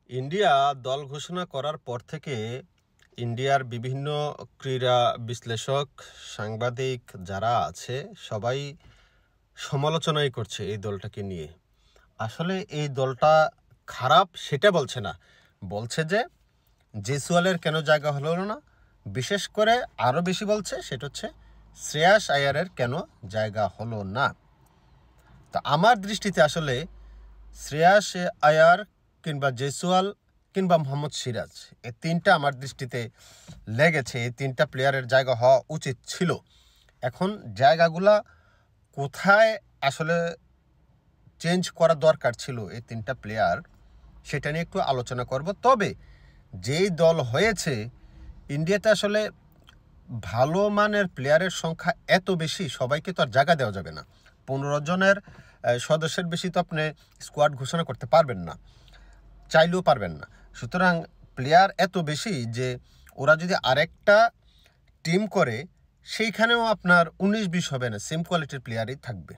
India দল ঘোষণা করার পর থেকে ইন্ডিয়ার বিভিন্ন ক্রীড়া বিশ্লেষক, সাংবাদিক যারা আছে সবাই সমালোচনাই করছে এই দলটাকে নিয়ে। আসলে এই দলটা খারাপ সেটা বলছে না, বলছে যে জেসওয়ালের কেন জায়গা হলো না, বিশেষ করে আরও বেশি বলছে সেটা হচ্ছে শ্রেয়াস আয়ারের কেন জায়গা হলো না। তা আমার দৃষ্টিতে আসলে শ্রেয়াস আয়ার কিংবা জেসওয়াল কিংবা মোহাম্মদ সিরাজ, এই তিনটা আমার দৃষ্টিতে লেগেছে এই তিনটা প্লেয়ারের জায়গা হওয়া উচিত ছিল। এখন জায়গাগুলা কোথায় আসলে চেঞ্জ করা দরকার ছিল এই তিনটা প্লেয়ার, সেটা নিয়ে একটু আলোচনা করব। তবে যেই দল হয়েছে ইন্ডিয়াতে আসলে ভালো মানের প্লেয়ারের সংখ্যা এত বেশি, সবাইকে তো আর জায়গা দেওয়া যাবে না। 15 জনের সদস্যের বেশি তো আপনি স্কোয়াড ঘোষণা করতে পারবেন না, চাইলেও পারবেন না। সুতরাং প্লেয়ার এত বেশি যে ওরা যদি আরেকটা টিম করে সেইখানেও আপনার 19-20 হবে না, সেম কোয়ালিটির প্লেয়ারই থাকবে।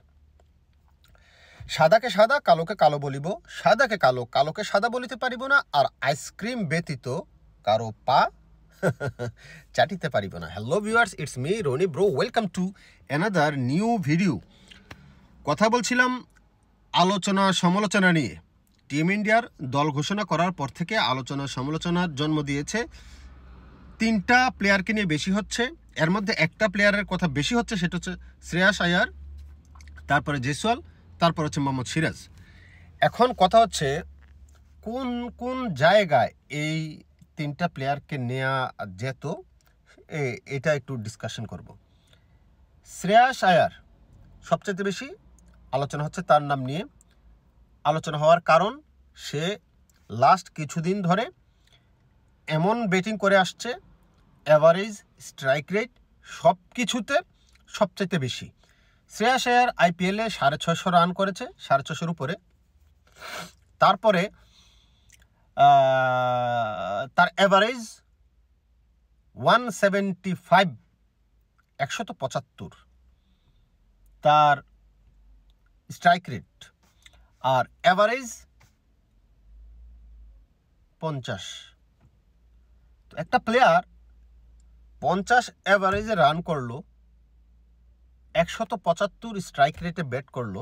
সাদাকে সাদা কালোকে কালো বলিব, সাদাকে কালো কালোকে সাদা বলিতে পারিব না, আর আইসক্রিম ব্যতীত কারো পা চাটিতে পারিব না। Hello viewers, it's me Rony bro, welcome to another new video. কথা বলছিলাম আলোচনা সমালোচনা নিয়ে। টিম ইন্ডিয়ার দল ঘোষণা করার পর থেকে আলোচনা সমালোচনার জন্ম দিয়েছে। তিনটা প্লেয়ারকে নিয়ে বেশি হচ্ছে, এর মধ্যে একটা প্লেয়ারের কথা বেশি হচ্ছে, সেটা হচ্ছে শ্রেয়াস আয়ার, তারপরে জেসওয়াল, তারপর হচ্ছে মোহাম্মদ সিরাজ। এখন কথা হচ্ছে কোন কোন জায়গায় এই তিনটা প্লেয়ারকে নেওয়া যেত, এটা একটু ডিসকাশন করব। শ্রেয়াস আয়ার সবচেয়ে বেশি আলোচনা হচ্ছে তার নাম নিয়ে। আলোচনা হওয়ার কারণ সে লাস্ট কিছুদিন ধরে এমন ব্যাটিং করে আসছে, অ্যাভারেজ, স্ট্রাইক রেট সব কিছুতে সবচেয়ে বেশি। শ্রেয়াস আয়ার আইপিএলে 650 রান করেছে, 650 উপরে। তারপরে তার অ্যাভারেজ 175, 175। তার স্ট্রাইক রেট আর অ্যাভারেজ 50। তো একটা প্লেয়ার 50 অ্যাভারেজে রান করলো, 175 স্ট্রাইক রেটে ব্যাট করলো,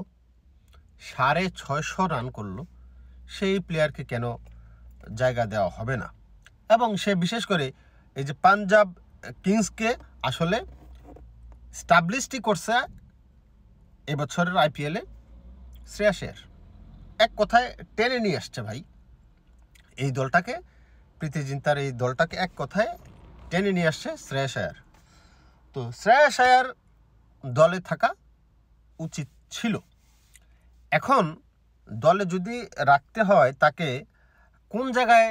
650 রান করলো, সেই প্লেয়ারকে কেন জায়গা দেওয়া হবে না? এবং সে বিশেষ করে এই যে পাঞ্জাব কিংসকে আসলে স্টাবলিশই করছে এবছরের আইপিএলে শ্রেয়াস আয়ার। এক কথায় টেনে নিয়ে আসছে ভাই এই দলটাকে, প্রীতি জিন্তার এই দলটাকে এক কথায় টেনে নিয়ে আসছে শ্রেয়াস আয়ার। তো শ্রেয়াস আয়ার দলে থাকা উচিত ছিল। এখন দলে যদি রাখতে হয় তাকে কোন জায়গায়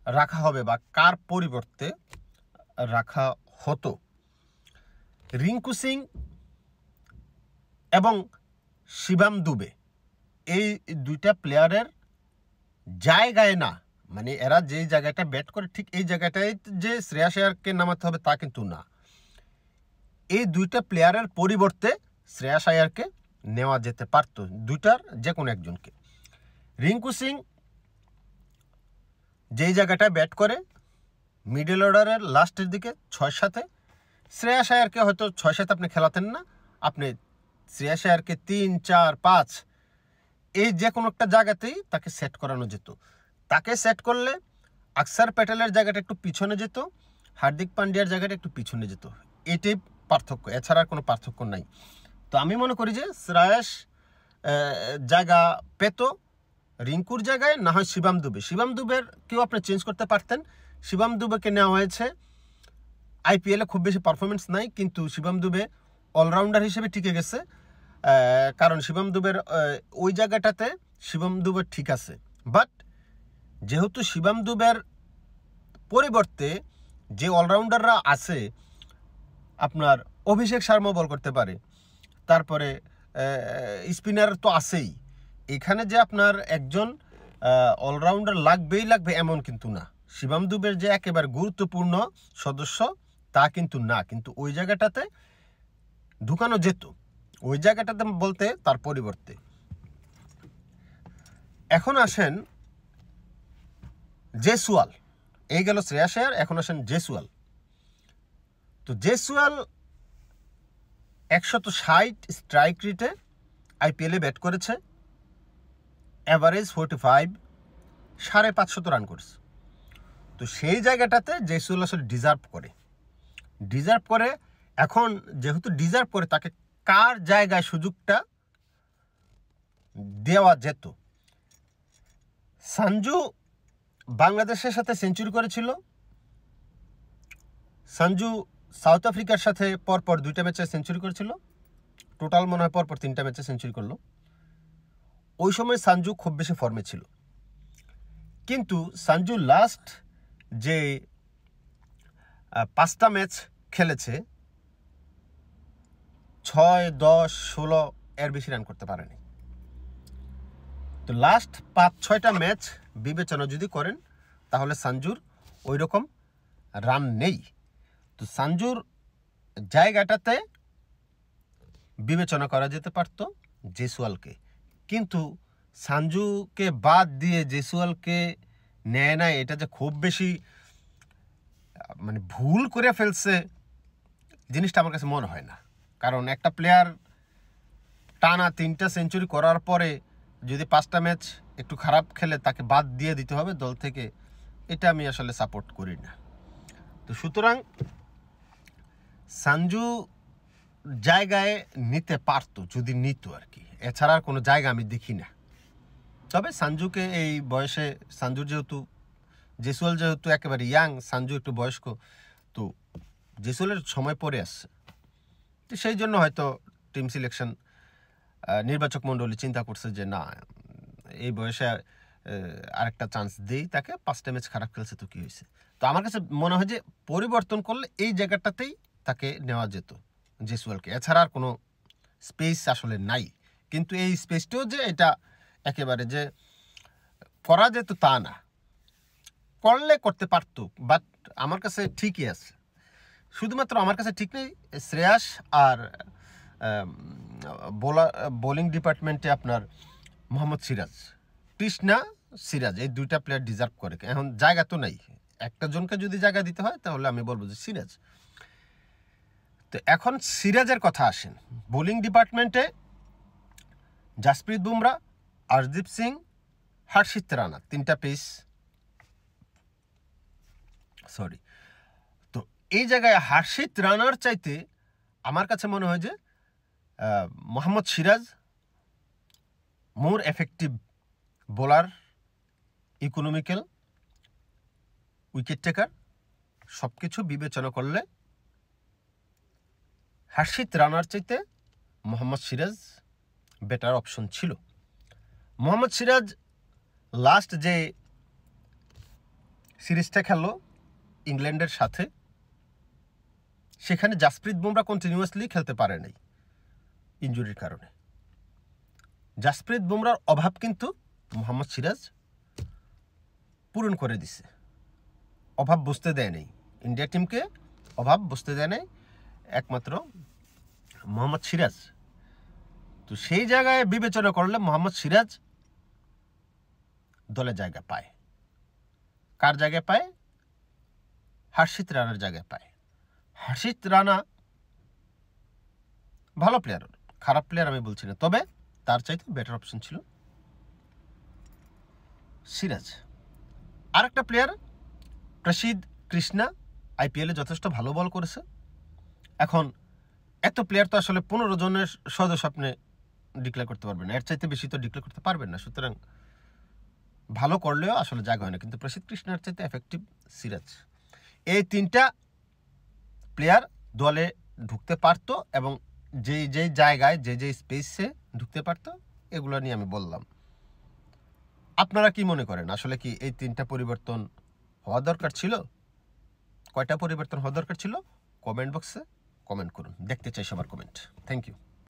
রাখা হবে বা কার পরিবর্তে রাখা হতো? রিঙ্কু সিং এবং শিবম দুবে, এই দুইটা প্লেয়ারের জায়গায় না, মানে এরা যেই জায়গাটা ব্যাট করে ঠিক এই জায়গাটায় যে শ্রেয়াস আয়ারকে নামাতে হবে তা কিন্তু না। এই দুইটা প্লেয়ারের পরিবর্তে শ্রেয়াস আয়ারকে নেওয়া যেতে পারত, দুইটার যে কোনো একজনকে। রিঙ্কু সিং যেই জায়গাটায় ব্যাট করে মিডল অর্ডারের লাস্টের দিকে 6-7, শ্রেয়াস আয়ারকে হয়তো 6-7 আপনি খেলাতেন না, আপনি শ্রেয়াস আয়ারকে 3, 4, 5 এই যে কোনো একটা জায়গাতেই তাকে সেট করানো যেত। তাকে সেট করলে আকসার প্যাটেলের জায়গাটা একটু পিছনে যেত, হার্দিক পান্ডিয়ার জায়গাটা একটু পিছনে যেত, এটাই পার্থক্য, এছাড়া আর কোনো পার্থক্য নাই। তো আমি মনে করি যে শ্রেয়াস জায়গা পেত রিঙ্কুর জায়গায়, না হয় শিবম দুবে। শিবম দুবের কেউ আপনি চেঞ্জ করতে পারতেন। শিবম দুবেকে নেওয়া হয়েছে, আইপিএলে খুব বেশি পারফরমেন্স নাই, কিন্তু শিবম দুবে অলরাউন্ডার হিসেবে টিকে গেছে। কারণ শিবম দুবের ওই জায়গাটাতে শিবম দুবে ঠিক আছে। বাট যেহেতু শিবম দুবের পরিবর্তে যে অলরাউন্ডাররা আছে, আপনার অভিষেক শর্মা বল করতে পারে, তারপরে স্পিনার তো আছেই, এখানে যে আপনার একজন অলরাউন্ডার লাগবেই লাগবে এমন কিন্তু না। শিবম দুবের যে একেবারে গুরুত্বপূর্ণ সদস্য তা কিন্তু না, কিন্তু ওই জায়গাটাতে ঢুকানো যেত, ওই জায়গাটাতে বলতে তার পরিবর্তে। এখন আসেন জেসওয়াল, এই গেল শ্রেয়াস আয়ার, এখন আসেন জেসওয়াল। তো জেসওয়াল 160 স্ট্রাইক রেটে আইপিএলে ব্যাট করেছে, অ্যাভারেজ 45, 550 রান করেছে। তো সেই জায়গাটাতে জেসওয়াল আসলে ডিজার্ভ করে। এখন যেহেতু ডিজার্ভ করে, তাকে কার জায়গায় সুযোগটা দেওয়া যেত? সঞ্জু বাংলাদেশের সাথে সেঞ্চুরি করেছিল, সঞ্জু সাউথ আফ্রিকার সাথে পরপর 2টা ম্যাচে সেঞ্চুরি করেছিল, টোটাল মনে হয় পরপর 3টা ম্যাচে সেঞ্চুরি করলো। ওই সময় সঞ্জু খুব বেশি ফর্মে ছিল, কিন্তু সঞ্জু লাস্ট যে 5টা ম্যাচ খেলেছে 6, 10, 16 এর বেশি রান করতে পারেনি। তো লাস্ট 5-6টা ম্যাচ বিবেচনা যদি করেন, তাহলে সঞ্জুর ওই রকম রান নেই। তো সঞ্জুর জায়গাটাতে বিবেচনা করা যেতে পারতো জেসওয়ালকে, কিন্তু সঞ্জুকে বাদ দিয়ে জেসওয়ালকে নেয় না, এটা যে খুব বেশি মানে ভুল করে ফেলছে জিনিসটা আমার কাছে মনে হয় না। কারণ একটা প্লেয়ার টানা 3টা সেঞ্চুরি করার পরে যদি 5টা ম্যাচ একটু খারাপ খেলে তাকে বাদ দিয়ে দিতে হবে দল থেকে, এটা আমি আসলে সাপোর্ট করি না। তো সুতরাং সঞ্জু জায়গায় নিতে পারতো যদি নিত আর কি, এছাড়া আর কোনো জায়গা আমি দেখি না। তবে সঞ্জুকে এই বয়সে, সঞ্জুর যেহেতু, জেসওয়াল যেহেতু একেবারে ইয়াং, সঞ্জু একটু বয়স্ক, তো জেসওয়ালের সময় পরে আসছে, তো সেই জন্য হয়তো টিম সিলেকশন নির্বাচক মণ্ডলী চিন্তা করছে যে না, এই বয়সে আরেকটা চান্স দেই তাকে, 5টা ম্যাচ খারাপ খেলছে তো কী হয়েছে। তো আমার কাছে মনে হয় যে পরিবর্তন করলে এই জায়গাটাতেই তাকে নেওয়া যেত জেসওয়ালকে, এছাড়া আর কোনো স্পেস আসলে নাই। কিন্তু এই স্পেসটাও যে এটা একেবারে যে করা যেত তা না, করলে করতে পারতো, বাট আমার কাছে ঠিকই আছে। শুধুমাত্র আমার কাছে ঠিক নেই, শ্রেয়াস আর বোলিং ডিপার্টমেন্টে আপনার মোহাম্মদ সিরাজ, কৃষ্ণা সিরাজ, এই 2টা প্লেয়ার ডিজার্ভ করে। এখন জায়গা তো নাই, একটা জনকে যদি জায়গা দিতে হয় তাহলে আমি বলবো যে সিরাজ। তো এখন সিরাজের কথা আসেন। বোলিং ডিপার্টমেন্টে জাসপ্রীত বুমরা, আরদীপ সিং, হর্ষিত রানা, 3টা পেস, সরি। তো এই জায়গায় হর্ষিত রানার চাইতে আমার কাছে মনে হয় যে Mohammad Siraj more effective bowler, economical, wicket taker, সব কিছু বিবেচনা করলে হর্ষিত রানার চাইতে মোহাম্মদ সিরাজ বেটার অপশন ছিল। মোহাম্মদ সিরাজ লাস্ট যে সিরিজটা খেললো ইংল্যান্ডের সাথে, সেখানে জাসপ্রীত বুমরা কন্টিনিউয়াসলি খেলতে পারে নাই ইনজুরির কারণে। জাসপ্রীত বুমরার অভাব কিন্তু মোহাম্মদ সিরাজ পূরণ করে দিছে, অভাব বুঝতে দেয় নাই ইন্ডিয়া টিমকে, অভাব বুঝতে দেয় নাই একমাত্র মোহাম্মদ সিরাজ। তো সেই জায়গায় বিবেচনা করলে মোহাম্মদ সিরাজ দলে জায়গা পায়। কার জায়গায় পায়? হর্ষিত রানার জায়গায় পায়। হর্ষিত রানা ভালো প্লেয়ার, খারাপ প্লেয়ার আমি বলছি না, তবে তার চাইতে বেটার অপশন ছিল সিরাজ। আরেকটা প্লেয়ার প্রসিদ্ধ কৃষ্ণা, আইপিএলে যথেষ্ট ভালো বল করেছে। এখন এত প্লেয়ার তো আসলে 15 জনের সদস্য আপনি ডিক্লেয়ার করতে পারবেন না, এর চাইতে বেশি তো ডিক্লেয়ার করতে পারবেন না। সুতরাং ভালো করলেও আসলে জায়গা হয় না, কিন্তু প্রসিদ্ধ কৃষ্ণার চাইতে এফেক্টিভ সিরাজ। এই 3টা প্লেয়ার দলে ঢুকতে পারতো, এবং যেই জায়গায় যে স্পেসে ঢুকতে পারতো, এগুলো নিয়ে আমি বললাম। আপনারা কি মনে করেন, আসলে কি এই 3টা পরিবর্তন হওয়া দরকার ছিল? কয়টা পরিবর্তন হওয়া দরকার ছিল? কমেন্ট বক্সে কমেন্ট করুন, দেখতে চাই সবার কমেন্ট। Thank you.